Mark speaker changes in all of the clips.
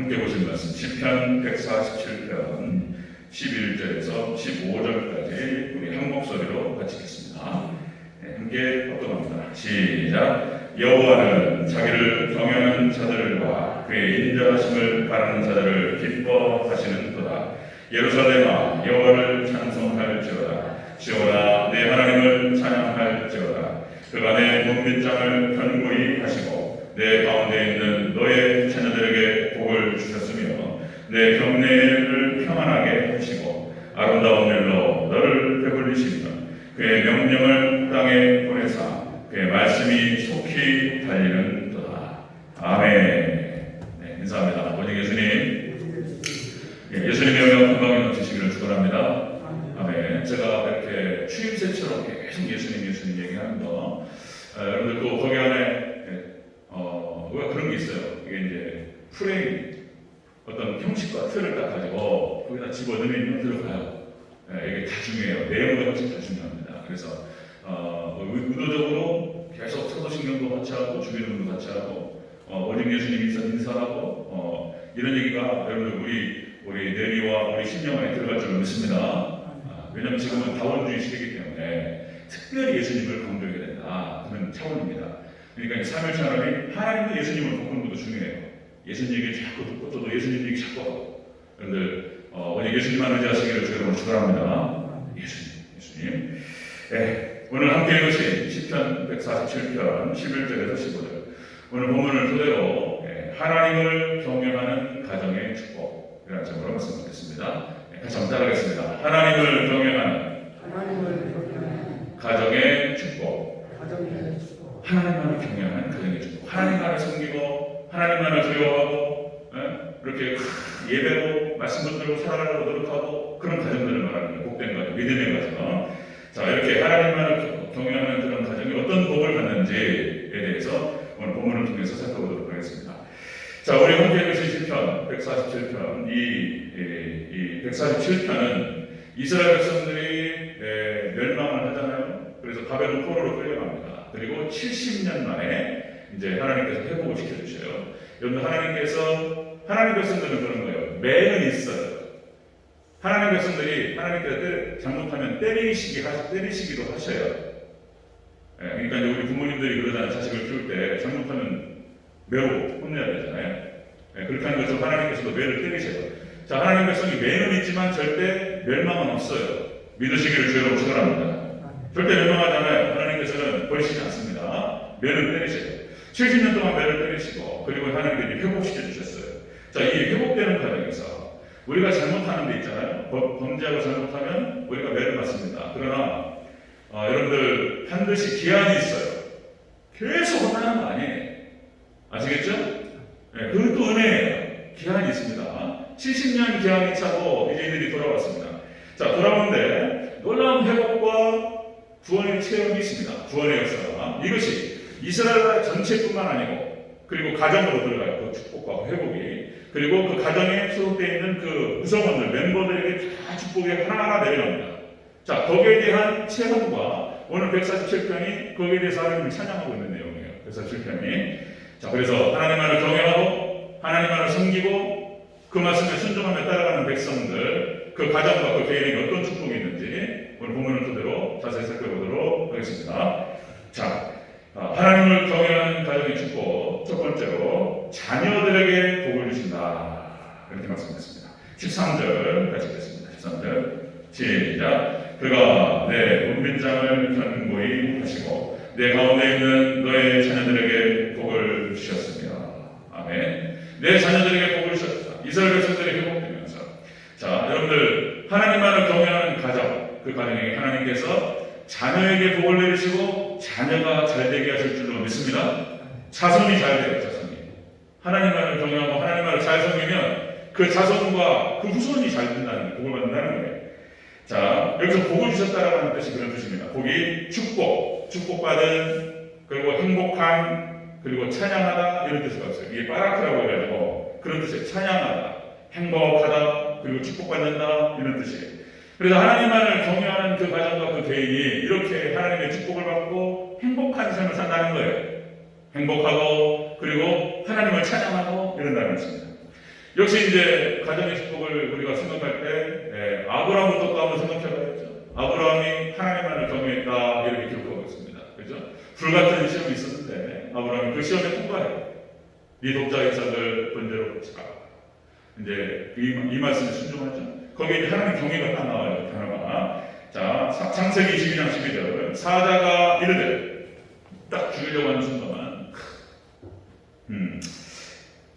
Speaker 1: 함께 보신 말씀 시편 147편 11절에서 15절까지 우리 한 목소리로 같이 읽겠습니다. 함께 합독합니다. 시작. 여호와는 자기를 경외하는 자들과 그의 인자하심을 바라는 자들을 기뻐하시는도다. 예루살렘아 여호와를 찬송할지어다. 시온아 내 하나님을 찬양할지어다. 그가 내 문빗장을 견고히 하시고 내 가운데 있는 너의 자녀들에게 복을 주셨으며 내 경내를 평안하게 하시고 아름다운 일로 너를 배불리시며 그의 명령을 땅에 보내사 그의 말씀이 속히 달리는도다. 아멘. 네, 인사합니다. 오직 예수님, 예수님의 영광 건강에 넘치시기를 축원합니다. 아멘. 제가 이렇게 추임새처럼 계속 예수님 얘기하는 거, 여러분들 또 거기 안에 그런 게 있어요. 이게 이제 프레임, 어떤 형식과 틀을 딱 가지고 거기다 집어넣으면 들어가요. 이게 다 중요해요. 내용과 형식 다 중요합니다. 그래서 의도적으로 계속 사도신경도 같이 하고 주기도문도 같이 하고 오직 예수님 인사하고 이런 얘기가 여러분들 우리 내리와 우리 신령에 들어갈 줄 믿습니다. 왜냐하면 지금은 다원주의 시대이기 때문에 특별히 예수님을 강조해야 된다. 그런 차원입니다. 그러니까 삼일체 하나님, 하나님도 예수님을 돕는 것도 중요해요. 예수님 얘기 자꾸 듣고 저도 예수님 얘기 자꾸 하고. 여러분들 오늘 예수님만 의지하시기를 주여러분 축원합니다. 예수님. 네, 오늘 함께 읽으신 시편 147편 11절에서 15절. 오늘 본문을 토대로 하나님을 경외하는 가정의 축복 이라는 제목으로 말씀드리겠습니다. 같이 한번 따라하겠습니다. 하나님을 경외하는 가정의 축복. 하나님만을 경외하는 가정의 축복. 하나님만을 섬기고 하나님만을 두려워하고 이렇게 예배로 말씀 붙들고 살아가려고 노력하고 그런 가정들을 말하는 복된 가정, 믿음의 가정. 자, 이렇게 하나님만을 경외하는 그런 가정이 어떤 복을 받는지에 대해서 오늘 본문을 통해서 살펴보도록 하겠습니다. 자, 우리 함께 읽으신 시편 147편, 이 147편은 이스라엘 백성들이 멸망을 하잖아요. 그래서 바벨론 포로로 끌려갑니다. 그리고 70년 만에 이제 하나님께서 회복을 시켜주셔요. 여러분, 하나님 백성들은 그런 거예요. 매는 있어요. 하나님 백성들이 하나님께서 잘못하면 때리시기도 하셔요. 그러니까 이제 우리 부모님들이 그러잖아요. 자식을 키울 때 잘못하면 매우 혼내야 되잖아요. 그렇게 하는 것처럼 하나님께서도 매를 때리셔요. 자, 하나님 백성이 매는 있지만 절대 멸망은 없어요. 믿으시기를 주여로 축원합니다. 절대 멸망하잖아요. 하나님께서는 버리시지 않습니다. 매를 때리셔요. 70년 동안 매를 때리시고 그리고 하나님께서 회복시켜 주셨어요. 자, 이 회복되는 과정에서 우리가 잘못하는 데 있잖아요. 범죄하고 잘못하면 우리가 매를 받습니다. 그러나 여러분들 반드시 기한이 있어요. 계속 혼나는 거 아니에요. 아시겠죠? 네, 그건 또 은혜예요. 기한이 있습니다. 70년 기한이 차고 이제 이들이 돌아왔습니다. 자, 돌아오는데 놀라운 회복과 구원의 체험이 있습니다. 구원의 역사가. 이것이 이스라엘 전체뿐만 아니고 그리고 가정으로 들어가요. 그 축복과 회복이. 그리고 그 가정에 소속되어 있는 그 구성원들, 멤버들에게 다 축복이 하나하나 내려갑니다. 자, 거기에 대한 체험과 오늘 147편이 거기에 대해서 하나님을 찬양하고 있는 내용이에요. 147편이. 자, 그래서 하나님만을 경외하고 하나님만을 섬기고 그 말씀에 순종하며 따라가는 백성들, 그 가정과 그 개인에게 어떤 축복이 있는지 오늘 본문을 토대로 자세히 살펴보도록 하겠습니다. 자, 하나님을 경외하는 가정의 축복 첫 번째로 자녀들에게 복을 주신다. 이렇게 말씀했습니다. 13절 같이 읽겠습니다. 13절 시작. 그가 내 문빗장을 견고히 하시고 내 가운데 있는 너의 자녀들에게 복을 주셨으며 아멘. 내 자녀들에게 복을 주셨다. 이스라엘 백성들이 회복되면서 자, 여러분들 하나님만을 경외하는 가정, 그 가정에 하나님께서 자녀에게 복을 내리시고 자녀가 잘되게 하실 줄로 믿습니다. 자손이 잘 돼요. 자손이 하나님만을 경외하고 하나님만을 잘 섬기면 그 자손과 그 후손이 잘 된다는 복을 받는다는 거예요. 자, 여기서 복을 주셨다라고 하는 뜻이 그런 뜻입니다. 복이 축복받은, 그리고 행복한, 그리고 찬양하다 이런 뜻이 없어요. 이게 바라크라고 해가지고 그런 뜻이에요. 찬양하다, 행복하다, 그리고 축복받는다 이런 뜻이에요. 그래서 하나님만을 경외하는 그 가정과 그 개인이 이렇게 하나님의 축복을 받고 행복한 삶을 산다는 거예요. 행복하고 그리고 하나님을 찬양하고 이런다는 것입니다. 역시 이제 가정의 축복을 우리가 생각할 때 아브라함부터 또 한번 생각해봐야죠. 아브라함이 하나님만을 경외했다 이렇게 기록하고 있습니다. 그죠? 불같은 시험이 있었는데 아브라함이 그 시험에 통과해요. 네 독자 이삭을 번제로 바치라. 이제 이 말씀에 순종하죠. 거기에 이제 하나님 경외가 딱 나와요. 단어가. 자, 창세기 22장 12절. 사자가 이르되 딱 죽이려고 하는 순간만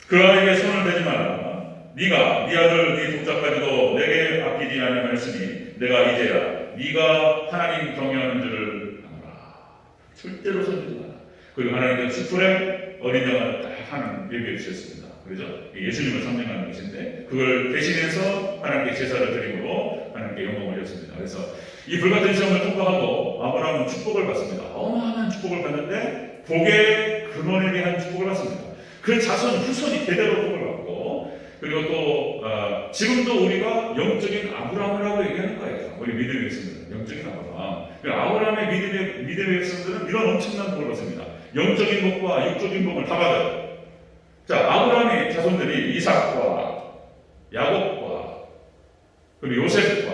Speaker 1: 그 아이에게 손을 대지 마라. 네가 네 아들 네 독자까지도 내게 아끼지 아니하였으니 내가 이제야 네가 하나님 경외하는 줄을 아노라. 절대로 손대지 마라. 그리고 하나님께서 수풀에 어린 양을 딱 하는 얘기해 주셨습니다. 그렇죠? 예수님을 상징하는 것인데 그걸 대신해서 하나님께 제사를 드림으로 하나님께 영광을 올렸습니다. 그래서 이 불같은 시험을 통과하고 아브라함은 축복을 받습니다. 어마어마한 축복을 받는데 복의 근원에 대한 축복을 받습니다. 그 자손 후손이 대대로 복을 받고 그리고 또 지금도 우리가 영적인 아브라함이라고 얘기하는 거예요. 우리 믿음의 백성들은 영적인 아브라함. 아브라함의 믿음의 백성들은 이런 엄청난 복을 받습니다. 영적인 복과 육적인 복을 다 받아요. 자, 아브라함의 자손들이 이삭과 야곱과 그리고 요셉과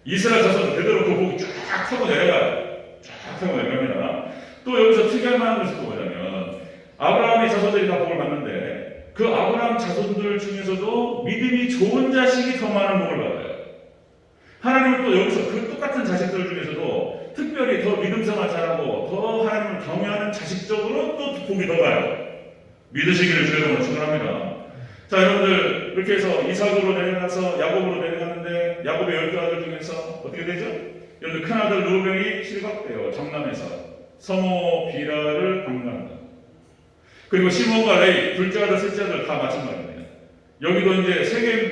Speaker 1: 이스라엘 자손은 대대로 그 복이 쫙 타고 내려가요. 쫙 타고 내려갑니다. 또 여기서 특이할 만한 것이 또 뭐냐면 아브라함의 자손들이 다 복을 받는데 그 아브라함 자손들 중에서도 믿음이 좋은 자식이 더 많은 복을 받아요. 하나님은 또 여기서 그 똑같은 자식들 중에서도 특별히 더 믿음 생활 잘하고 더 하나님을 경외하는 자식적으로 또 복이 더 가요. 믿으시기를 주여로 축원합니다. 자, 여러분들 이렇게 해서 이삭으로 내려가서 야곱으로 내려가는데 야곱의 12아들 중에서 어떻게 되죠? 여러분들 큰아들 루벤이 실각돼요. 장남에서 성호 비라를 방문한다. 그리고 시몬과 레이 둘째 아들 셋째 아들 다 마찬가지입니다. 여기도 이제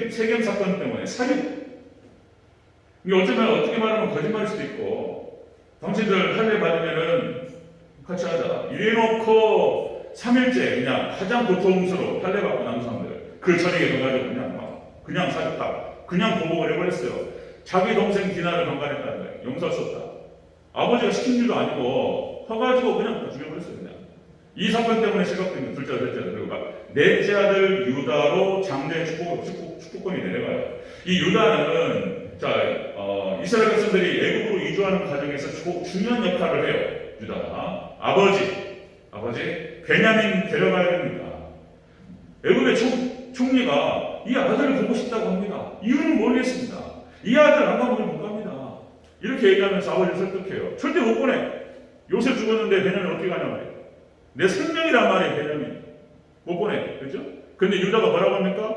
Speaker 1: 세겜 사건 때문에 살인. 이게 어쩌면 어떻게 말하면 거짓말일 수도 있고 당신들 할례 받으면은 같이 하자 이래놓고 3일째 그냥 가장 고통스러워 할례 받고 남은 사람들 그 처리에 가가지고 그냥 사줬다. 그냥 보복을 해버렸어요. 자기 동생 디나를 강간했다는 거예요. 용서할 수 없다. 아버지가 시킨 일도 아니고 커가지고 그냥 죽여버렸어요. 그냥. 이 사건 때문에 시각된 둘째 아들, 셋째 아들, 그리고 넷째 아들 유다로 장대 축복권이 내려가요. 이 유다는 이스라엘 백성들이 애국으로 이주하는 과정에서 중요한 역할을 해요. 유다가 아버지 베냐민 데려가야 됩니다. 애국의 총리가 이 아들을 보고 싶다고 합니다. 이유는 모르겠습니다. 이 아들 안 가면 못 갑니다. 이렇게 얘기하면서 아버지를 설득해요. 절대 못 보내. 요셉 죽었는데 베냐민 어떻게 가냐 말이에요. 내 생명이란 말이에요. 베냐민 못 보내. 그렇죠? 근데 유다가 뭐라고 합니까?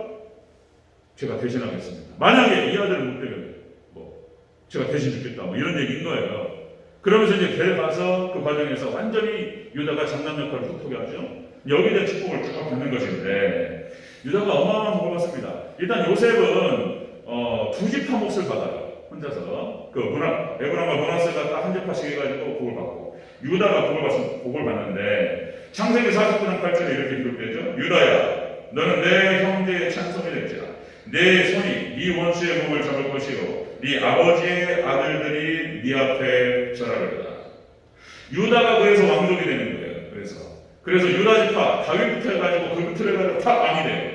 Speaker 1: 제가 대신하겠습니다. 만약에 이 아들을 못 되면 제가 대신 죽겠다 이런 얘기인 거예요. 그러면서 이제 데려가서 그 과정에서 완전히 유다가 장남 역할을 톡톡히 하죠. 여기에 대한 축복을 쭉 받는 것인데 유다가 어마어마한 복을 받습니다. 일단 요셉은 두 지파 몫을 받아요. 혼자서 에브라임과 문하세가 딱 한 지파씩 해가지고 복을 받고 유다가 복을 받는데 창세기 49장 8절에 이렇게 기록되죠. 유다야 너는 내 형제의 찬송이 될지라 내 손이 네 원수의 목을 잡을 것이요 네 아버지의 아들들이 네 앞에 절하리로다. 유다가 그래서 왕족이 되는 거예요. 그래서 유다 지파 다윗부터 해가지고 그 밑으로 해가지고 다 왕이 돼요.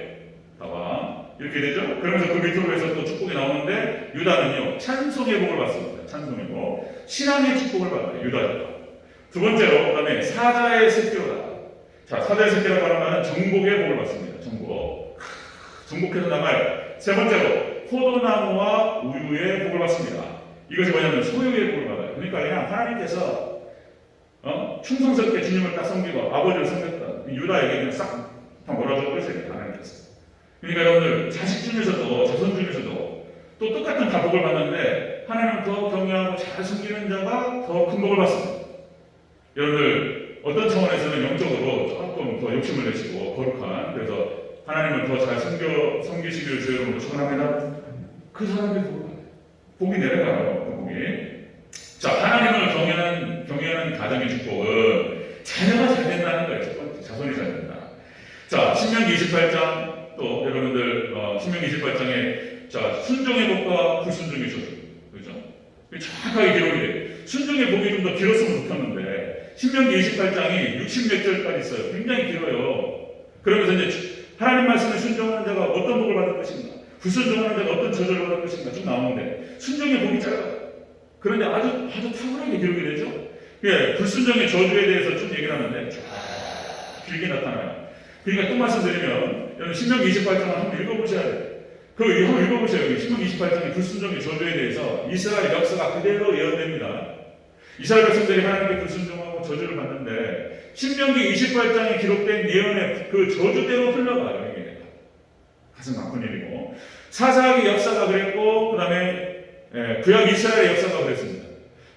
Speaker 1: 다 왕. 이렇게 되죠. 그러면서 그 밑으로 해서 또 축복이 나오는데 유다는요 찬송의 복을 받습니다. 찬송의 복. 신앙의 축복을 받아요. 유다 지파. 두 번째로 그다음에 사자의 새끼로다. 자, 사자의 새끼라고 하는 말은 정복의 복을 받습니다. 정복해서 나가요. 세 번째로 포도나무와 우유의 복을 받습니다. 이것이 뭐냐면 소유의 복을 받아요. 그러니까 그냥 하나님께서 충성스럽게 주님을 딱 섬기고 아버지를 섬겼던 유다에게 그냥 싹 몰아줘 버리세요. 하나님께서. 그러니까 여러분들 자식 중에서도 자손 중에서도 또 똑같은 다 복을 받는데 하나님을 더 경외하고 잘 섬기는 자가 더 큰 복을 받습니다. 여러분들 어떤 차원에서는 영적으로 조금 더 욕심을 내시고 거룩한 그래서 하나님을 더 잘 섬기시기를 주의 이름으로 축원합니다. 그 사람의 복이 내려가요. 그 복이. 자, 하나님을 경외하는 가정의 축복은 자녀가 잘 된다는 거예요. 첫 번째, 자손이 잘 된다. 자, 신명기 28장 또 여러분들 신명기 28장에 자 순종의 복과 불순종의 저주, 그렇죠? 정확하게 기록이 돼요. 순종의 복이 좀 더 길었으면 좋겠는데 신명기 28장이 60몇 절까지 있어요. 굉장히 길어요. 그러면서 이제 하나님 말씀에 순종하는 자가 어떤 복을 받을 것인가? 불순종하는 자가 어떤 저주를 받을 것인가? 쭉 나오는데 순종의 복이 짧아요. 그런데 아주 탁월하게 기록이 되죠. 예, 불순종의 저주에 대해서 쭉 얘기를 하는데 쭉 길게 나타나요. 그러니까 또 말씀드리면 여러분 신명기 28장을 한번 읽어보셔야 돼요. 한번 읽어보세요. 신명기 28장의 불순종의 저주에 대해서 이스라엘 역사가 그대로 예언됩니다. 이스라엘 백성들이 하나님께 불순종하고 저주를 받는데 신명기 28장에 기록된 예언의 그 저주대로 흘러가요. 이게 가슴 아픈 일이고 사사기 역사가 그랬고 그 다음에 구약 이스라엘 역사가 그랬습니다.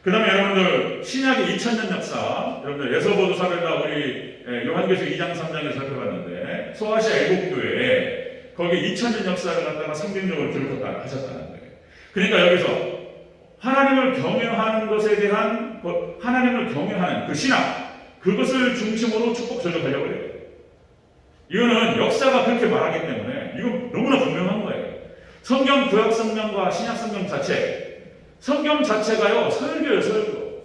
Speaker 1: 그 다음에 여러분들 신약의 2000년 역사 여러분들 에서보도사를 우리 요한계시록 2장 3장에서 살펴봤는데 소아시아 애국교회에 거기 2000년 역사를 갖다가 성경적으로 기록하셨다는 거예요. 그러니까 여기서 하나님을 경외하는 것에 대한 하나님을 경외하는 그 신앙 그것을 중심으로 축복 저주하려고 해요. 이거는 역사가 그렇게 말하기 때문에 이건 너무나 분명한 거예요. 성경 구약 성경과 신약 성경 자체 성경 자체가요 설교예요. 설교.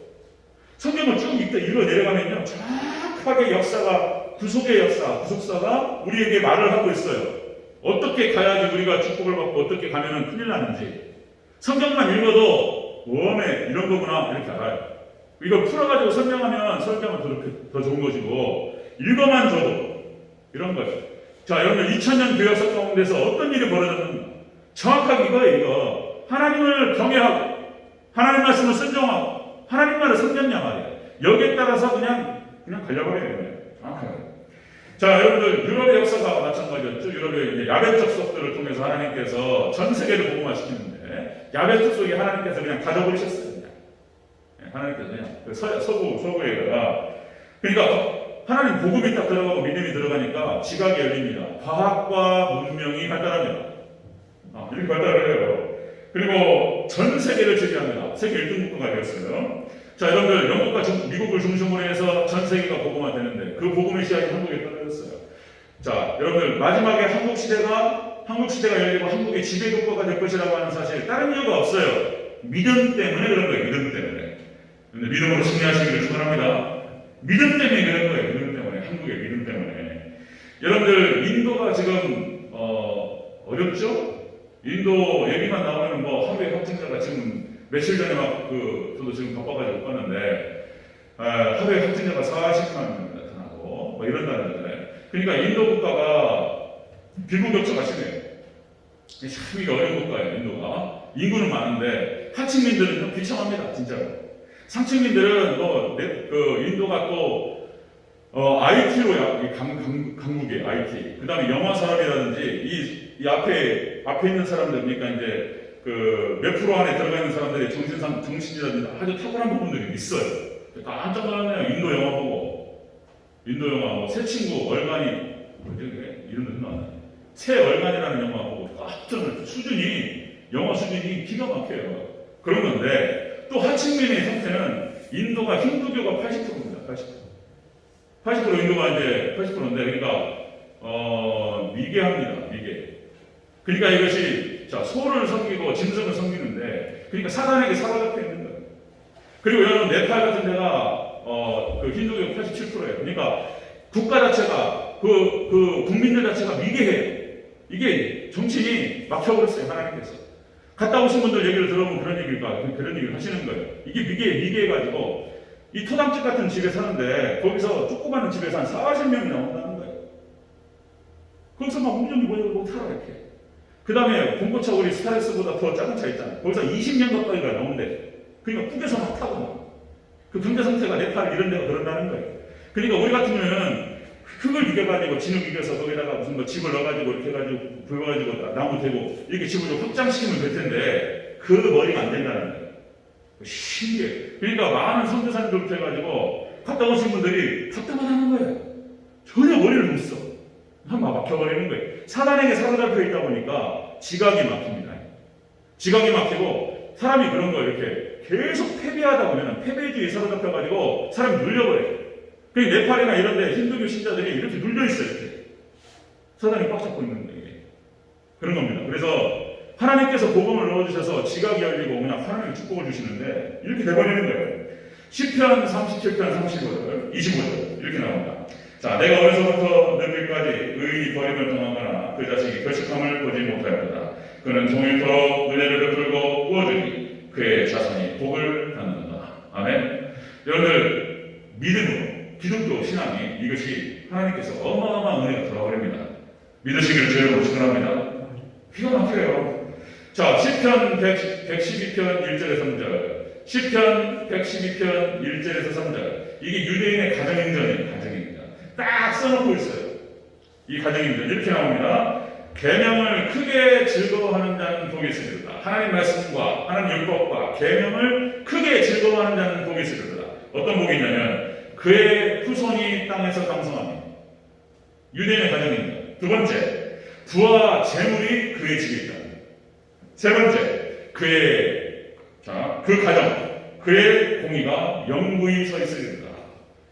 Speaker 1: 성경을 쭉 읽어 내려가면요 정확하게 역사가 구속의 역사 구속사가 우리에게 말을 하고 있어요. 어떻게 가야지 우리가 축복을 받고 어떻게 가면은 큰일 나는지 성경만 읽어도 웜에 이런 거구나 이렇게 알아요. 이걸 풀어가지고 설명하면 더 좋은 것이고 읽어만 줘도 이런 거예요. 자 여러분 2000년 교역사 가운데서 어떤 일이 벌어졌는가 정확하게 이거예요. 이거 하나님을 경외하고 하나님 말씀을 순종하고 하나님 말을 섬겼냐 말이에요. 여기에 따라서 그냥 갈려버려요. 정확하게. 자 여러분들 유럽의 역사가 마찬가지였죠. 유럽의 이제 야벳 접속들을 통해서 하나님께서 전 세계를 복음화시키는데 야벳 접속이 하나님께서 그냥 가져버리셨어요. 하나님께서 그냥 서구에다가 그러니까 하나님 복음이 딱 들어가고 믿음이 들어가니까 지각이 열립니다. 과학과 문명이 발달합니다. 이렇게 발달을 해요. 그리고 전 세계를 지배합니다. 세계 1등 국가가 되었어요. 자 여러분들 영국과 미국을 중심으로 해서 전 세계가 복음화되는데 그 복음의 시작이 한국에 떨어졌어요. 자 여러분들 마지막에 한국 시대가 열리고 한국의 지배 국가가 될 것이라고 하는 사실 다른 이유가 없어요. 믿음 때문에 그런 거예요. 믿음 때문에. 근데 믿음으로 승리하시기를 축원합니다. 믿음 때문에 그런 거예요. 믿음 때문에. 한국의 믿음 때문에. 여러분들 인도가 지금 어렵죠? 인도 얘기만 나오면 뭐 하루에 확진자가 지금 며칠 전에 저도 지금 바빠가지고 못 봤는데 하루에 확진자가 40만 명 나타나고 뭐 이런다는 거잖아요. 그러니까 인도 국가가 빈부격차가 심해요. 참기 어려운 국가예요. 인도가 인구는 많은데 하층민들은 좀 비참합니다. 진짜로. 상층민들은 인도가 또 IT로 강국이에요. IT. 그 다음에 영화 산업이라든지 이 앞에 있는 사람들 그러니까 이제 몇 프로 안에 들어가 있는 사람들의 정신이라든지 아주 탁월한 부분들이 있어요. 깜짝 놀랐네요. 인도 영화 보고. 인도 영화 뭐 새 친구 얼간이 이름도 나왔네. 새 얼간이라는 영화 보고 깜짝 놀랐어요. 영화 수준이 기가 막혀요. 그런 건데 또 하층민의 상태는 인도가 힌두교가 80%입니다. 80% 인도가 이제 80%인데 그러니까 미개합니다. 미개. 그러니까 이것이 소를 섬기고 짐승을 섬기는데 그러니까 사단에게 사로잡혀 있는 거예요. 그리고 여러분 네팔 같은 데가 그 힌두교 87%예요. 그러니까 국가 자체가 국민들 자체가 미개해요. 이게 정신이 막혀버렸어요. 하나님께서. 갔다 오신 분들 얘기를 들어보면 그런 얘기를 하시는 거예요. 이게 미개해가지고 이 토담집 같은 집에 사는데 거기서 조그마한 집에서 한 40명이 나온다는 거예요. 거기서 막 운전이 모여서 살아 이렇게. 그 다음에 봉고차 우리 스타렉스보다 더 작은 차 있잖아요. 거기서 20년 가까이가 나온대. 그러니까 북에서 막 타고 나와. 그 경제 상태가 네팔 이런 데가 그런다는 거예요. 그러니까 우리 같은 경우는 흙을 이겨가지고 진흙 이겨서 거기다가 무슨 뭐 집을 넣어가지고 이렇게 해가지고 불어가지고 나무 대고 이렇게 집을 좀 확장시키면 될 텐데 그 머리가 안 된다는 거예요. 신기해. 그러니까 많은 선교사님들부터 해가지고 갔다 오신 분들이 답답만 하는 거예요. 전혀 머리를 못 써. 막 막혀버리는 거예요. 사단에게 사로잡혀 있다 보니까 지각이 막힙니다. 지각이 막히고 사람이 그런 거 이렇게 계속 패배하다 보면 패배주의에 사로잡혀가지고 사람이 눌려버려요. 그러니까 네팔이나 이런 데 힌두교 신자들이 이렇게 눌려있어요. 이렇게. 사단이 꽉 잡고 있는 거예요. 그런 겁니다. 그래서 하나님께서 복음을 넣어주셔서 지각이 열리고 그냥 하나님이 축복을 주시는데 이렇게 돼버리는 거예요. 시편 37편 35절, 25절 이렇게 나옵니다. 자, 내가 어려서부터 늙기까지 의인이 버림을 당하거나 그 자식이 결식함을 보지 못하였도다. 그는 종일토록 은혜를 베풀고 꾸어주니 그의 자손이 복을 받는다. 아멘. 여러분들, 믿음으로 기독교 신앙이 이것이 하나님께서 어마어마한 은혜가 돌아버립니다. 믿으시기를 주여로 축원합니다. 기가 막혀요. 자, 시편 112편 1절에서 3절, 시편 112편 1절에서 3절. 이게 유대인의 가정행전이에요. 가정행전. 딱 써놓고 있어요. 이 가정행전 이렇게 나옵니다. 계명을 크게 즐거워하는 자는 복이 있으리로다. 하나님 말씀과 하나님 율법과 계명을 크게 즐거워하는 자는 복이 있으리로다. 어떤 복이 있냐면 그의 후손이 땅에서 강성하니. 유대인의 가정행전. 두 번째, 부와 재물이 그의 집에 있다. 세 번째, 그 가정, 그의 공의가 영구히 서 있으리로다.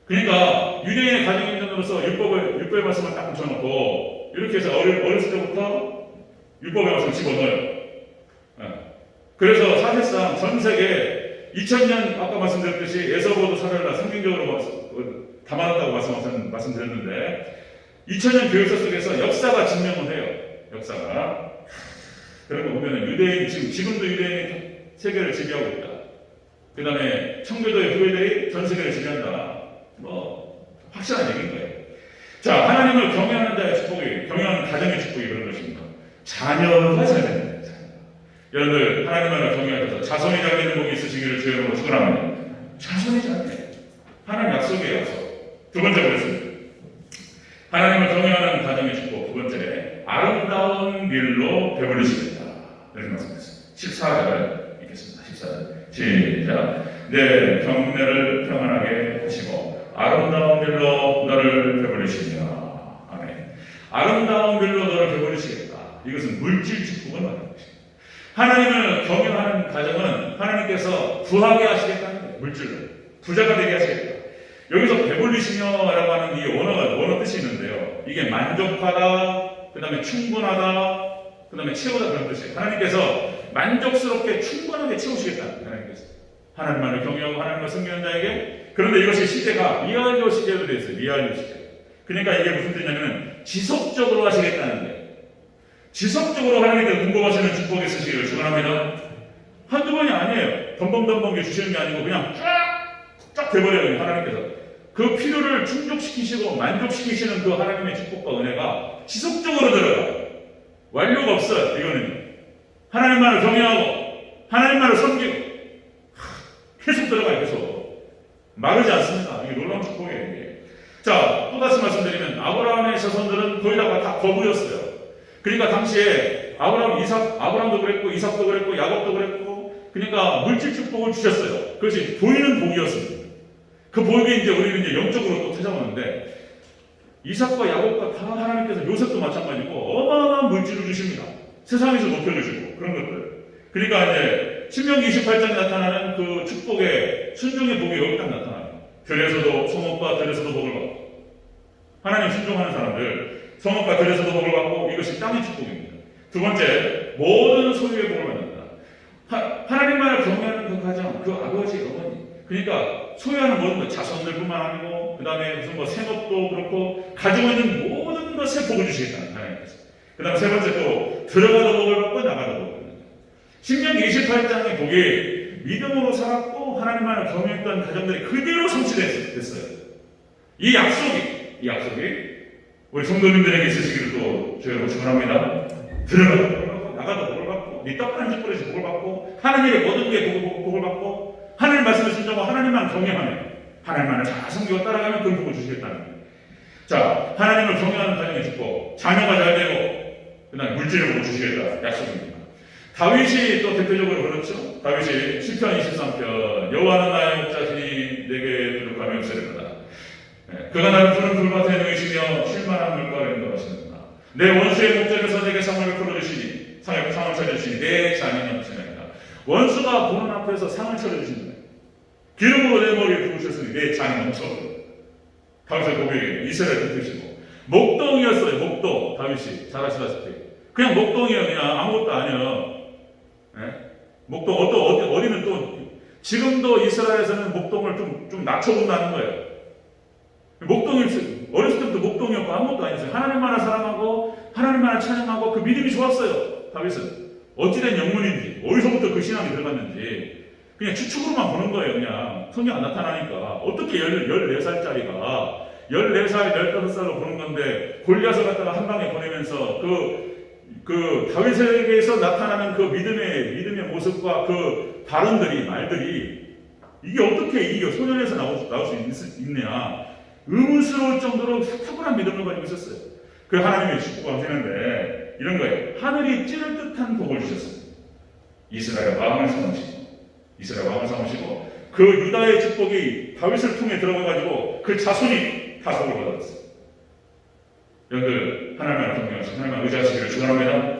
Speaker 1: 그러니까 유대인의 가정행전으로서 율법의 말씀을 딱 붙여놓고 이렇게 해서 어렸을 때부터 율법의 말씀을 집어넣어요. 그래서 사실상 전 세계 2000년 아까 말씀드렸듯이 에서보도 사례를 성경적으로 담아놨다고 말씀드렸는데 2000년 교육서 속에서 역사가 증명을 해요. 역사가. 그런 거 보면 유대인, 지금도 유대인이 세계를 지배하고 있다. 그 다음에 청교도의 후예들이 전 세계를 지배한다. 확실한 얘기인 거예요. 자, 하나님을 경외하는 자의 축복이, 경외하는 가정의 축복이 그런 것입니다. 자녀가 잘 됩니다. 여러분들, 하나님을 경외하셔서 자손이 잘 되는 복이 있으시기를 주여로 축원합니다. 자손이 잘 돼요. 하나님 약속이에요, 약속. 두 번째 보겠습니다. 하나님을 경외하는 가정의 축복. 두 번째, 아름다운 밀로 배불리시겠다. 이렇게 말씀했습니다. 14절 읽겠습니다. 14절. 시작. 내 경내를 평안하게 하시고 아름다운 밀로 너를 배불리시며. 아멘. 아름다운 밀로 너를 배불리시겠다. 이것은 물질 축복을 말하는 것입니다. 하나님을 경외하는 가정은 하나님께서 부하게 하시겠다는 거예요. 물질로. 부자가 되게 하시겠다. 여기서 배불리시며라고 하는 이 원어 뜻이 있는데요. 이게 만족하다, 그 다음에 충분하다, 그 다음에 채우다 그런 뜻이에요. 하나님께서 만족스럽게 충분하게 채우시겠다는 하나님께서. 하나님만을 경외하고 하나님을 섬기는 자에게. 그런데 이것이 시제가 미완료 시제로 되어 있어요. 미완료 시제. 그러니까 이게 무슨 뜻이냐면 지속적으로 하시겠다는 거예요. 지속적으로 하나님께서 공급하시는 축복이 있으시기를 축원합니다. 한두 번이 아니에요. 덤벙덤벙 주시는 게 아니고 그냥 쫙 돼버려요. 하나님께서. 그 필요를 충족시키시고 만족시키시는 그 하나님의 축복과 은혜가 지속적으로 들어가요. 완료가 없어요. 이거는 하나님만을 경외하고 하나님만을 섬기고 계속 들어가요. 계속 마르지 않습니다. 이게 놀라운 축복이에요. 이게. 자, 또다시 말씀드리면 아브라함의 자손들은 거의 다 거부였어요. 그러니까 당시에 아브라함도 그랬고 이삭도 그랬고 야곱도 그랬고 그러니까 물질 축복을 주셨어요. 그것이 보이는 복이었습니다. 그 복이 이제 우리는 이제 영적으로 또 찾아오는데 이삭과 야곱과 다 하나님께서 요셉도 마찬가지고 어마어마한 물질을 주십니다. 세상에서 높여주시고 그런 것들. 그러니까 이제 신명기 28장에 나타나는 그 축복의 순종의 복이 여기 딱 나타나요. 들에서도 성읍과 들에서도 복을 받고 하나님 순종하는 사람들 성읍과 들에서도 복을 받고 이것이 땅의 축복입니다. 두 번째, 모든 소유의 복을 받는다. 하나님만을 경외하는 그 가정, 그 아버지, 어머니. 그러니까 소유하는 모든 것, 자손들뿐만 아니고 그 다음에 무슨 생업도 그렇고 가지고 있는 모든 것에 복을 주시겠다는 하나님께서. 그 다음 세 번째 또 들어가도 복을 받고 나가도 복을 받는다. 신명기 28장의 복이 믿음으로 살았고 하나님만을 경외했던 가정들이 그대로 성취됐어요. 이 약속이 우리 성도님들에게 있으시기를 또 저희가 축원합니다. 들어가도 복을 받고 나가도 복을 받고 네 떡 한 집 버릇이 복을 받고 하나님의 모든 게 복을 받고 하나님 말씀을 순종하고 하나님만 경외하면 하나님만을 잘 섬기고 따라가면 그 복을 주시겠다는 거예요. 자, 하나님을 경외하는 가정의 축복, 자녀가 잘 되고 그 다음에 물질을 복을 주시겠다 약속입니다. 다윗이 또 대표적으로 그렇죠. 다윗이 시편 23편 여호와는 나의 목자시니 내게 부족함이 없으리로다. 그가 나를 푸른 풀밭에 누이시며 쉴만한 물가를 인도하시는구나. 내 원수의 목전에서 내게 상을 풀어주시니 상을 차려주시니 내 잔이 넘치나이다. 원수가 보는 앞에서 상을 차려주시는 거예요. 기름으로 내 머리에 부으셨으니 내 잔이 넘쳐. 다윗의 고백이에요. 이스라엘 대표시고 목동이었어요. 목동. 다윗이 잘 아시다시피 그냥 목동이에요. 그냥 아무것도 아니에요. 목동 어디는 또 지금도 이스라엘에서는 목동을 좀 낮춰본다는 거예요. 목동일 수 어렸을 때부터 목동이었고 아무것도 아니었어요. 하나님만을 사랑하고 하나님만을 찬양하고 그 믿음이 좋았어요. 다윗은 어찌된 영문인지 어디서부터 그 신앙이 들어갔는지 그냥 추측으로만 보는 거예요. 그냥 성경 안 나타나니까 어떻게 14살짜리가 14살, 15살로 보는 건데 골리앗을 갖다가 한 방에 보내면서 그 다윗에게서 나타나는 그 믿음의 모습과 그 발언들이 말들이 이게 어떻게 이 소년에서 나올 수 있느냐 의문스러울 정도로 탁월한 믿음을 가지고 있었어요. 그 하나님의 축복을 하시는데 이런 거예요. 하늘이 찌를 듯한 복을 주셨어요. 이스라엘 왕을 삼으시고 그 유다의 축복이 다윗을 통해 들어가가지고 그 자손이 다 복을 받았어요. 여러분들 하나님을 경외하시고 하나님을 의지하시기를 축원합니다.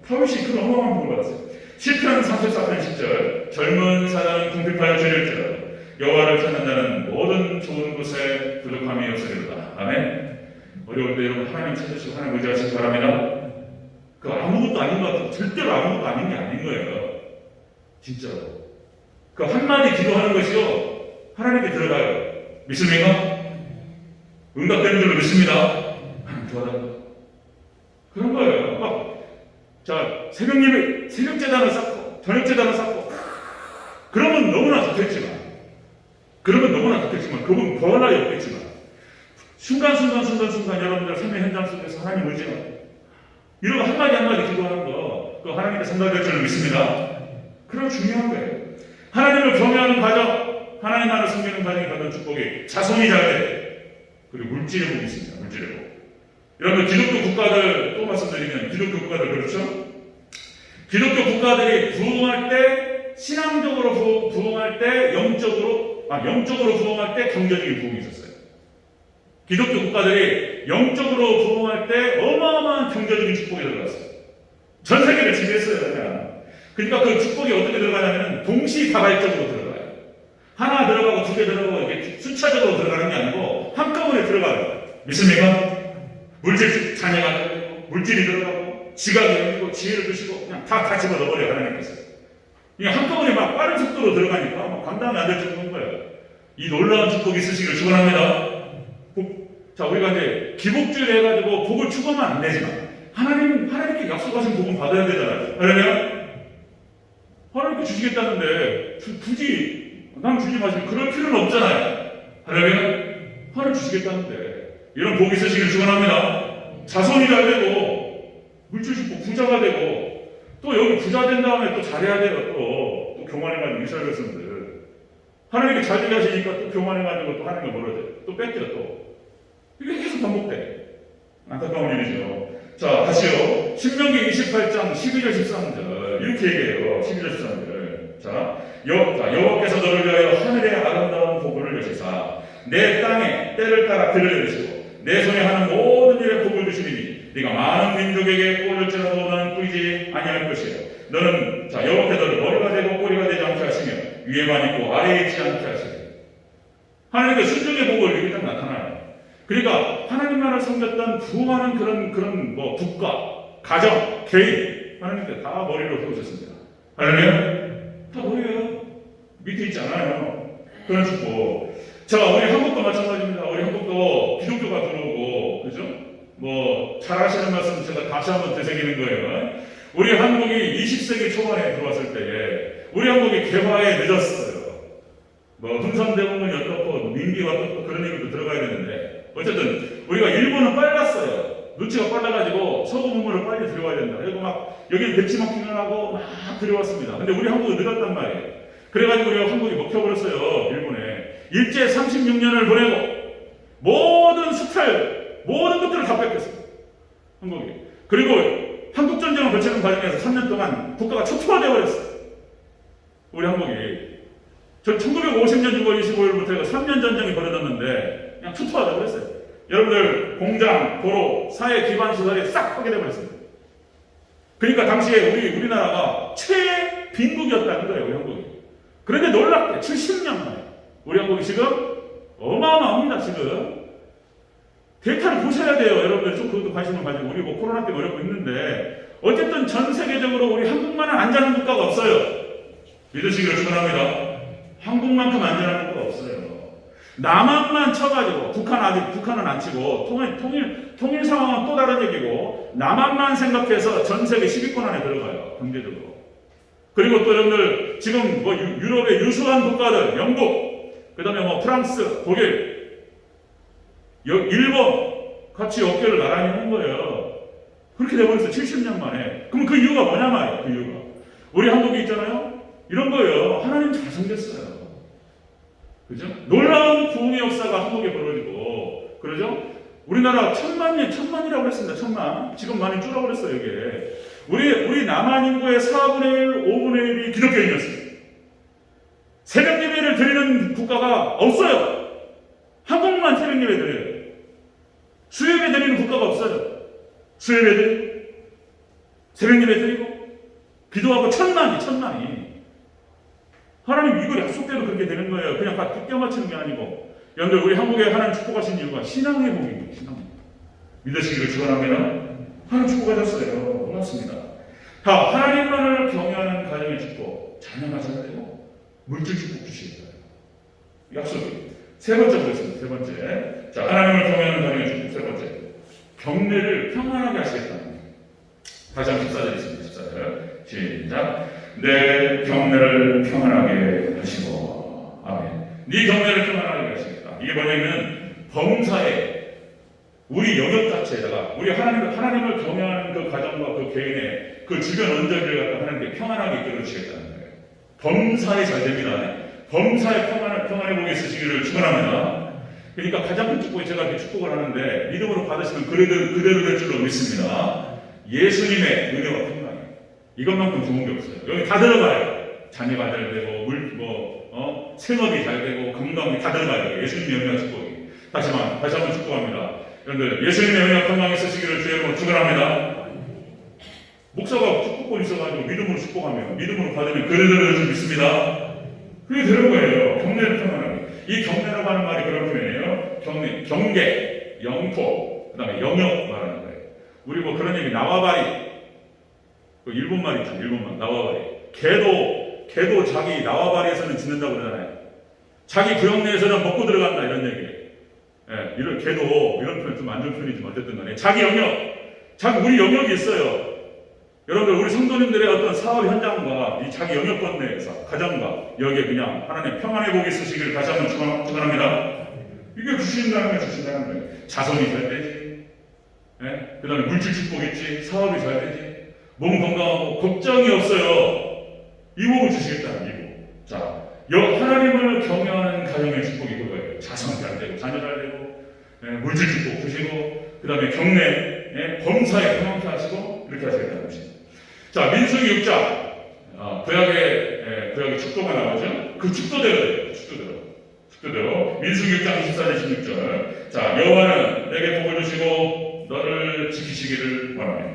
Speaker 1: 다윗이 그 어마어마한 복을 받았어요. 시편 34편 10절 젊은 사람은 궁핍하여 주릴지라도 여호와를 찾는 자는 모든 좋은 곳에 부족함이 없으리로다. 아멘. 어려울 때 여러분 하나님 찾으시고 하나님 의지하시기 바랍니다. 그 아무것도 아닌 것 같아요. 절대로 아무것도 아닌 게 아닌 거예요. 진짜로. 그 한마디 기도하는 것이요 하나님께 들어가요. 믿습니까? 응답되는 줄로 믿습니다. 하나님 도와달라. 그런 거예요. 새벽 제단을 쌓고 저녁 제단을 쌓고 그러면 너무나 좋겠지만 그분 벌하여 없겠지만 순간순간 여러분들 삶의 현장 속에서 하나님 의지하고 이런 한마디 기도하는 거 그 하나님께 생각될 줄을 믿습니다. 그런 중요한 거예요. 하나님을 경외하는 과정, 하나님만을 섬기는 과정이 받는 축복이 자손이 잘 돼. 그리고 물질의 복이 있습니다. 물질의 복. 여러분 기독교 국가들 또 말씀드리면 기독교 국가들 그렇죠? 기독교 국가들이 부흥할 때 신앙적으로 부흥할 때 영적으로 부흥할 때 경제적인 부흥이 있었어요. 기독교 국가들이 영적으로 부흥할 때 어마어마한 경제적인 축복이 들어갔어요. 전 세계를 지배했어요. 그냥. 그러니까 그 축복이 어떻게 들어가냐면 동시다발적으로 들어가요. 하나 들어가고 두 개 들어가고 이렇게 순차적으로 들어가는 게 아니고 한꺼번에 들어가요. 믿습니까? 물질 자녀가 되고 물질이 들어가고 지각이 열리고 지혜를 주시고 그냥 다 집어 넣어버려요. 하나님께서. 그냥 한꺼번에 막 빠른 속도로 들어가니까 막 감당이 안 될 정도인 거예요. 이 놀라운 축복이 있으시기를 축원합니다. 자, 우리가 이제 기복주의를 해가지고 복을 추구하면 안 되지만 하나님께 약속하신 복은 받아야 되잖아요. 그러면 하나님께 주시겠다는데 굳이 난 주지 마시면 그럴 필요는 없잖아요. 그러면 하나님 주시겠다는데 이런 복이 있으시기를 축원합니다. 자손이 잘 되고 물질축복 부자가 되고 또 여기 부자 된 다음에 또 잘해야 돼요. 또 교만해가지고 이스라엘 백성들 하나님께 잘 되게 하시니까 또 교만해가지고 또 하나님을 멀어져요. 또 뺏겨요. 또 이게 계속 반복돼. 안타까운 일이죠. 자, 다시요. 신명기 28장 12절 13절 이렇게 얘기해요. 12절 13절. 자, 여호와께서 너를 위하여 하늘의 아름다운 복을 여시사 내 땅에 때를 따라 들을 여시고 내 손에 하는 모든 일에 복을 주시리니 네가 많은 민족에게 꼴릴지라도 너는 꾸리지 아니할 것이요. 너는 여호와께 너를 머리가 되고 꼬리가 되지 않게 하시며 위에만 있고 아래에 있지 않게 하시리. 하나님의 순종의 복을 이렇게 딱 나타나요. 그러니까 하나님만을 섬겼던 부흥하는 그런 국가, 가정, 개인 하나님께 다 머리로 세우셨습니다. 할렐루야? 다 머리예요. 밑에 있지 않아요. 그런 축복. 자, 우리 한국도 마찬가지입니다. 우리 한국도 기독교가 들어오고, 그죠? 잘 아시는 말씀 제가 다시 한번 되새기는 거예요. 우리 한국이 20세기 초반에 들어왔을 때에 우리 한국이 개화에 늦었어요. 흥선대원군이 어떻고 민기가 어떻고 그런 얘기도 들어가야 되는데 어쨌든 우리가 일본은 빨랐어요. 눈치가 빨라가지고 서구 문물을 빨리 들어와야 된다. 그리고 막 여기 배치마킹을 하고 막 들어왔습니다. 근데 우리 한국은 늦었단 말이에요. 그래가지고 우리가 한국이 먹혀버렸어요. 일본에. 일제 36년을 보내고 모든 것들을 다 뺏겼어요. 한국이. 그리고 한국전쟁을 거치는 과정에서 3년 동안 국가가 초토화되어 버렸어요. 우리 한국이. 1950년 6월 25일부터 해서 3년 전쟁이 벌어졌는데 그냥 초토화되어 버렸어요. 여러분들 공장, 도로, 사회 기반 시설이 싹 파괴되어 버렸습니다. 그러니까 당시에 우리나라가 최빈국이었다는 거예요. 우리 한국이. 그런데 놀랍게 70년 만에 우리 한국이 지금 어마어마합니다. 지금 데이터를 보셔야 돼요. 여러분들 좀 그것도 관심을 가지고 우리 코로나 때문에 어렵고 있는데 어쨌든 전 세계적으로 우리 한국만은 안전한 국가가 없어요. 믿으시기를 축원합니다. 한국만큼 안전한 국가가 없어요. 남한만 쳐가지고 북한은 안 치고 통일 상황은 또 다른 얘기고 남한만 생각해서 전 세계 10위권 안에 들어가요. 경제적으로. 그리고 또 여러분들 지금 뭐 유럽의 유수한 국가들 영국 그다음에 뭐 프랑스, 독일, 일본 같이 어깨를 나란히 한 거예요. 그렇게 돼버렸어요. 70년 만에. 그럼 그 이유가 뭐냐 말이에요. 그 이유가 우리 한국이 있잖아요. 이런 거예요. 하나님 잘생겼어요. 그죠? 놀라운 부흥의 역사가 한국에 벌어지고, 그러죠? 우리나라 천만이라고 했습니다. 천만. 지금 많이 줄어버렸어요, 이게. 우리 남한 인구의 4분의 1, 5분의 1이 기독교인이었어요. 새벽 예배를 드리는 국가가 없어요. 한국만 새벽 예배 드려요. 수요예배 드리는 국가가 없어요. 수요예배 드리고, 새벽 예배 드리고, 기도하고 천만이. 하나님 이거 약속대로 그렇게 되는 거예요. 그냥 다 뜯겨 맞추는 게 아니고. 여러분들 우리 한국에 하나님 축복하신 이유가 신앙의 복입니다. 신앙. 믿으시기를 축원합니다. 하나님 축복하셨어요. 고맙습니다. 하나님만을 경외하는 가정의 축복. 자녀가 잘 되고 물질 축복 주시기 바랍니다. 약속이. 세 번째 보겠습니다. 세 번째. 자, 하나님을 경외하는 가정의 축복. 세 번째. 경례를 평안하게 하시겠다는 거예요. 다시 한번 14절 있습니다. 14절. 시작. 내 경례를 평안하게 하시고 아멘. 네 경례를 평안하게 하시겠다. 이게 뭐냐면 범사에 우리 영역 자체에다가 우리 하나님을 경외하는 그 가정과 그 개인의 그 주변 언저리를 갖다 하나님께 평안하게 이끌어 주시겠다는 거예요. 범사에 잘 됩니다. 범사에 평안의 복이 있으시기를 축원합니다. 그러니까 가장 큰 축복이 제가 이렇게 축복을 하는데 믿음으로 받으시면 그대로 될 줄로 믿습니다. 예수님의 은혜와 평강. 이것만큼 좋은 게 없어요. 여기 다 들어가요. 자녀가 잘 되고, 생업이 잘 되고, 건강이 다 들어가요. 예수님의 은혜와 축복이. 다시 한번 축복합니다. 여러분들, 예수님의 은혜와 건강이 있으시기를 주의 이름으로 축원합니다. 목사가 축복권 있어가지고 믿음으로 축복하면, 믿음으로 받으면 그대로 줄 믿습니다. 그게 되는 거예요. 경례를 평안하게. 이 경례라고 하는 말이 그런 표현이에요. 경계, 영토, 그 다음에 영역 말하는 거예요. 우리 뭐 그런 얘기, 나와바리. 그 일본말 있죠, 일본말. 나와바리. 개도 자기 나와바리에서는 짓는다고 그러잖아요. 자기 구역 내에서는 먹고 들어간다, 이런 얘기. 예, 이런 개도, 이런 표현 좀 안 좋은 표현이지만 어쨌든 간에. 자기 영역, 우리 영역이 있어요. 여러분들, 우리 성도님들의 어떤 사업 현장과 이 자기 영역권 내에서, 가정과 여기에 그냥 하나님 평안의 복이 있으시기를 다시 한번 축원합니다. 이게 주신다는 거예요. 자손이 잘 되지. 예? 그 다음에 물질 축복 있지. 사업이 잘 되지. 몸 건강하고 걱정이 없어요. 이 복을 주시겠다는 이 복. 자, 하나님을 경외하는 가정의 축복이 그거예요. 자손 잘 되고, 자녀 잘 되고, 물질 축복 주시고, 그 다음에 경례, 범사에 평안케 하시고, 이렇게 하시겠다는 것입니다. 자, 민수기 6장. 구약의 축도가 나오죠? 그 축도대로 돼요. 축도대로. 민수기 6장 24절 16절. 자, 여호와는 내게 복을 주시고, 너를 지키시기를 원하네.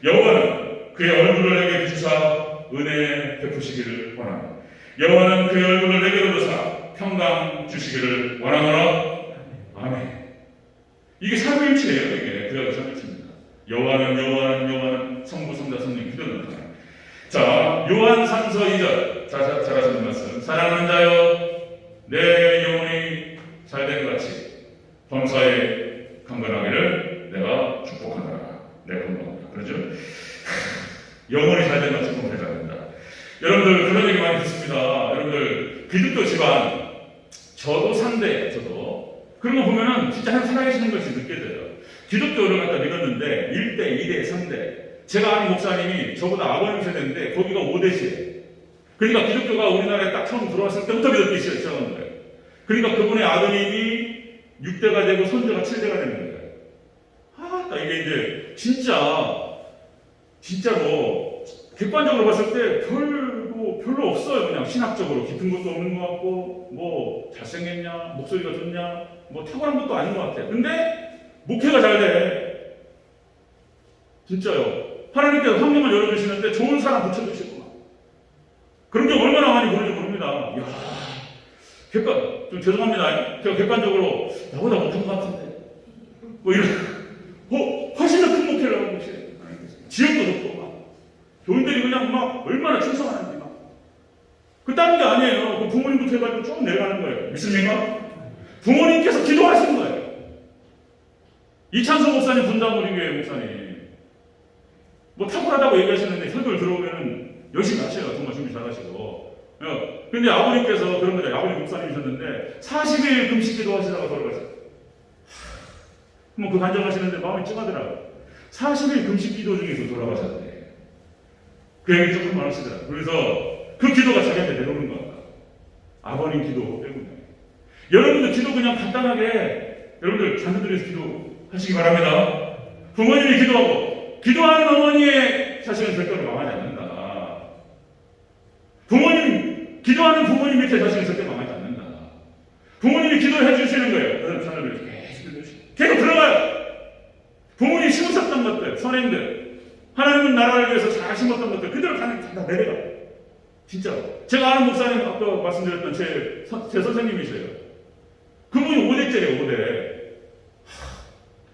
Speaker 1: 여호와는 그의 얼굴을 내게 비추사 은혜 베푸시기를 원하노라. 여호와는 그의 얼굴을 내게로 드사 평강 주시기를 원하노라. 아멘. 이게 삼위일체예요. 이게 구약의 삼위일체입니다. 여호와는 성부, 성자, 성령, 기도는 하나님. 자, 요한 3서 2절. 잘 하시는 말씀. 사랑하는 자여, 내 영혼이 잘된 같이 범사에 강건하기를 내가 축복하노라. 내 건강합니다. 그렇죠? 영혼이 잘된 것을 축복해야 됩니다. 여러분들 그런 얘기 많이 듣습니다. 여러분들 기독교 집안 저도 상대예요. 저도 그런 거 보면은 진짜 한 살아계시는 것이 느껴져요. 기독교를 갖다 믿었는데 1대, 2대, 3대. 제가 아는 목사님이 저보다 아버님 세대인데 거기가 5대시에요. 그러니까 기독교가 우리나라에 딱 처음 들어왔을 때부터 믿기 시작한 거예요. 그러니까 그분의 아드님이 6대가 되고 손자가 7대가 되는 거예요. 이게 이제 진짜로 객관적으로 봤을 때 별로 없어요. 그냥 신학적으로 깊은 것도 없는 것 같고, 뭐 잘생겼냐, 목소리가 좋냐, 뭐 탁월한 것도 아닌 것 같아요. 근데 목회가 잘 돼. 진짜요. 하나님께서 환경을 열어주시는데 좋은 사람 붙여주시구나. 그런 게 얼마나 많이 보는지 모릅니다. 이야, 좀 죄송합니다. 제가 객관적으로 나보다 못한 것 같은데 뭐 이런 훨씬 더 큰 목회를 하고 계세요. 지역도 높고 교인들이 그냥 막 얼마나 충성하는지 막. 그 다른 게 아니에요. 그 부모님부터 해가지고 쭉 내려가는 거예요. 믿습니까? 부모님께서 기도하시는 거예요. 이찬수 목사님, 분당우리교회 목사님, 뭐 탁월하다고 얘기하시는데 설교를 들어오면 열심히 하셔요. 정말 준비 잘하시고. 근데 아버님께서 그런 거예요. 아버님 목사님이셨는데 40일 금식 기도하시다가 돌아가셨어요. 뭐 그 간증하시는데 마음이 찡하더라고요. 40일 금식 기도 중에서 돌아가셨대. 그 얘기 조금 많으시더라고요. 그래서 그 기도가 자기한테 내려오는 것 같아요. 아버님 기도 때문에. 여러분들 기도 그냥 간단하게 여러분들 자녀들에서 기도하시기 바랍니다. 부모님이 기도하고 기도하는 어머니의 자식은 절대로 망하지 않는다. 기도하는 부모님 밑에 자식은 절대 망하지 않는다. 부모님이 기도해 주시는 거예요. 자녀들 계속 들어가요. 부모님이 심으셨던 것들, 선행들, 하나님은 나라를 위해서 잘 심었던 것들 그대로 다 내려가. 진짜로. 제가 아는 목사님 아까 말씀드렸던 제 선생님이세요. 그분이 5대째예요. 5대.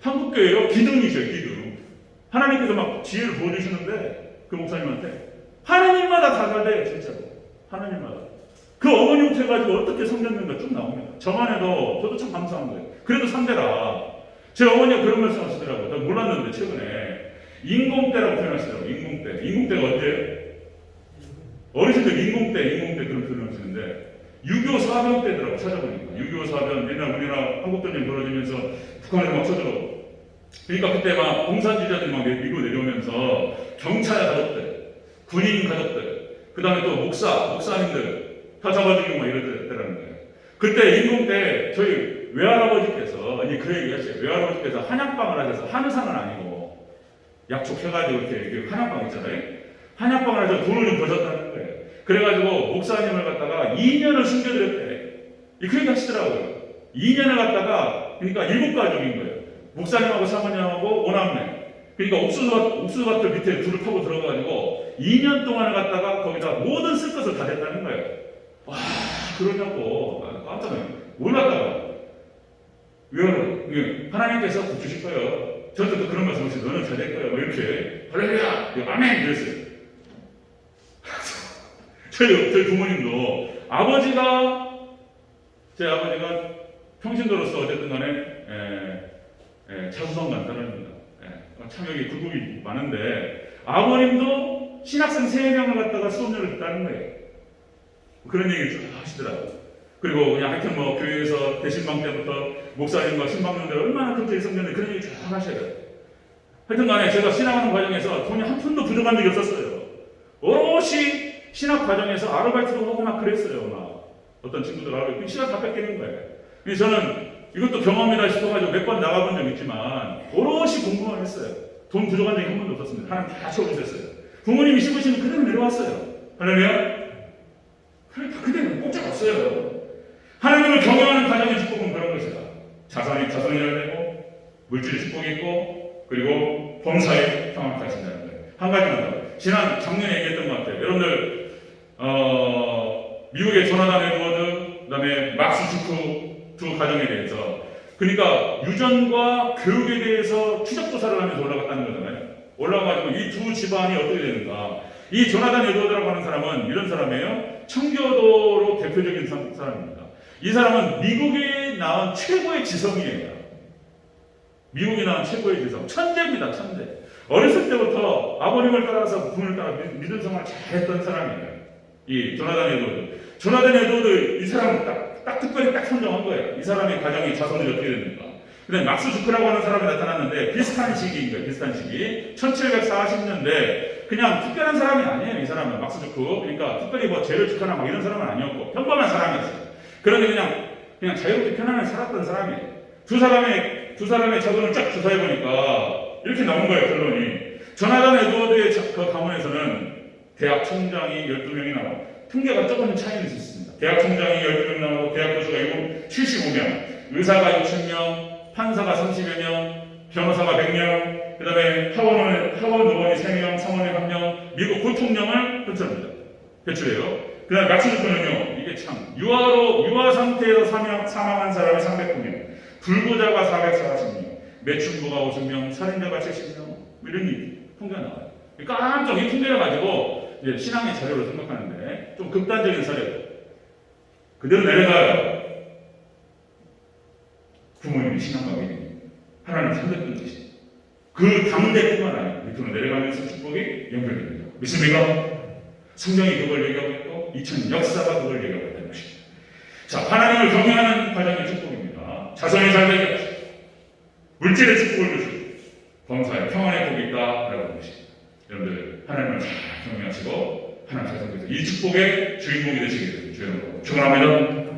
Speaker 1: 한국교회요. 기둥이죠. 기둥. 하나님께서 막 지혜를 보여주시는데 그 목사님한테 하나님마다 다 달라요. 진짜로. 하나님마다. 그 어머니부터 해가지고 어떻게 섬겼는가 쭉 나옵니다. 저만 해도 저도 참 감사한 거예요. 그래도 3대라. 제 어머니가 그런 말씀 하시더라고요. 난 몰랐는데 최근에 인공때라고 표현하시더라고요. 인공때. 인공때가 언제예요? 어르신들 인공때 그런 표현을 하시는데 6.25 사변 때더라고 찾아보니까 6.25 사변 옛날 우리나라 한국전쟁 벌어지면서 북한에서 막 쳐들어. 그러니까 그때 막 공산주의자들이 막 미국 내려오면서 경찰 가족들, 군인 가족들, 그 다음에 또 목사님들 다 잡아주고 막 이럴 때라는 거예요. 그때 인공때 저희 외할아버지께서 이제 그 얘기 하세요. 외할아버지께서 한약방을 하셔서 한의사는 아니고 약촉해가지고 이렇게 한약방 있잖아요. 한약방을 해서 돈을 좀 버셨다는 거예요. 그래가지고 목사님을 갖다가 2년을 숨겨드렸대. 그 얘기 하시더라고요. 2년을 갖다가 그러니까 7가족인 거예요. 목사님하고 사모님하고 5남매. 그러니까 옥수수밭들 밑에 불을 타고 들어가가지고 2년 동안을 갖다가 거기다 모든 쓸 것을 다 냈다는 거예요. 와, 그러냐고 깜짝 놀랐다가 왜 하나님께서 주실 거예요. 저도 그런 말씀 하시죠. 너는 잘 될 거예요. 뭐 이렇게 할렐루야, 아멘 이랬어요. 저희 부모님도 제 아버지가 평신도로서 어쨌든 간에 자수성 간사람입니다. 참 여기 굴곡이 많은데 아버님도 신학생 3명을 갖다가 수업료를 줬다는 거예요. 그런 얘기 쭉 하시더라고요. 그리고 그냥 하여튼 뭐 교회에서 대신방 때부터 목사님과 신방님들 얼마나 그렇게 성전에 그런 얘기 쭉 하셔야 돼요. 하여튼 간에 제가 신학하는 과정에서 돈이 한 푼도 부족한 적이 없었어요. 오롯이 신학 과정에서 아르바이트도 하고 막 그랬어요. 막 어떤 친구들 아르바이트 시간 다 뺏기는 거예요. 그래서 저는 이것도 경험이다 싶어가지고 몇 번 나가본 적 있지만 오롯이 공부만 했어요. 돈 부족한 적이 한 번도 없었습니다. 하나님 다 채워주셨어요. 부모님이 심으시면 그대로 내려왔어요. 할렐루야. 그대로 꼼짝 없어요. 하나님을 경외하는 가정의 축복은 그런 것이다. 자손이 잘 되고 물질의 축복이 있고 그리고 범사의 평안을 가진다는 거예요. 한 가지만 더. 지난 작년에 얘기했던 것 같아요. 여러분들 미국의 조나단 에드워드 그다음에 막스 주크 두 가정에 대해서 그러니까 유전과 교육에 대해서 추적 조사를 하면서 올라갔다는 거잖아요. 올라가가지고 이 두 집안이 어떻게 되는가. 이 조나단 에드워드라고 하는 사람은 이런 사람이에요. 청교도로 대표적인 사람입니다. 이 사람은 미국에 낳은 최고의 지성이에요. 미국에 낳은 최고의 지성. 천재입니다. 천재. 어렸을 때부터 아버님을 따라서 부모를 따라 믿음 생활을 잘했던 사람이에요. 이 조나단 에드워드. 조나단 에드워드 이 사람은 딱 특별히 딱 선정한 거예요. 이 사람의 가정이 자손이 어떻게 됩니까? 근데 막스 주크라고 하는 사람이 나타났는데 비슷한 시기인 거예요. 비슷한 시기. 1740년대 그냥 특별한 사람이 아니에요. 이 사람은 막스 주크. 그러니까 특별히 뭐 죄를 지켜나 막 이런 사람은 아니었고 평범한 사람이었어요. 그런데 그냥 자유롭게 편안하게 살았던 사람이에요. 두 사람의 자손을 쫙 조사해 보니까 이렇게 나온 거예요. 결론이. 조나단 에드워드의 그 가문에서는 대학 총장이 12명이 나와요. 통계가 조금 차이는 있습니다. 대학 총장이 12명 나오고 대학 교수가 75명, 의사가 60명, 판사가 30여 명, 변호사가 100명, 그 다음에 하원 의원이 3명, 상원이 1명, 미국 부통령을 배출해요. 그 다음에 막스주크는요, 이게 참, 유아 상태에서 사망한 사람이 309명, 불구자가 440명, 매춘부가 50명, 살인자가 70명, 이런 통계가 나와요. 깜짝 이 통계를 가지고 이제 신앙의 자료로 생각하는데 좀 극단적인 사례 그대로 내려가요. 신앙과 믿음이 하나님 삼겼던 것이죠. 그 당대뿐만 아니라 밑으로 내려가면서 축복이 연결됩니다. 믿습니까? 성경이 그걸 얘기하고 있고 2000 역사가 그걸 얘기하고 있다는 것입니다. 자, 하나님을 경외하는 과정의 축복입니다. 자손이 잘 되게 하시고 물질의 축복을 주시고 범사에 평안의 복이 있다라고 하는 것입니다. 여러분들 하나님을 잘 경외하시고 하나님 자손께서 이 축복의 주인공이 되시기를 주여 축원합니다.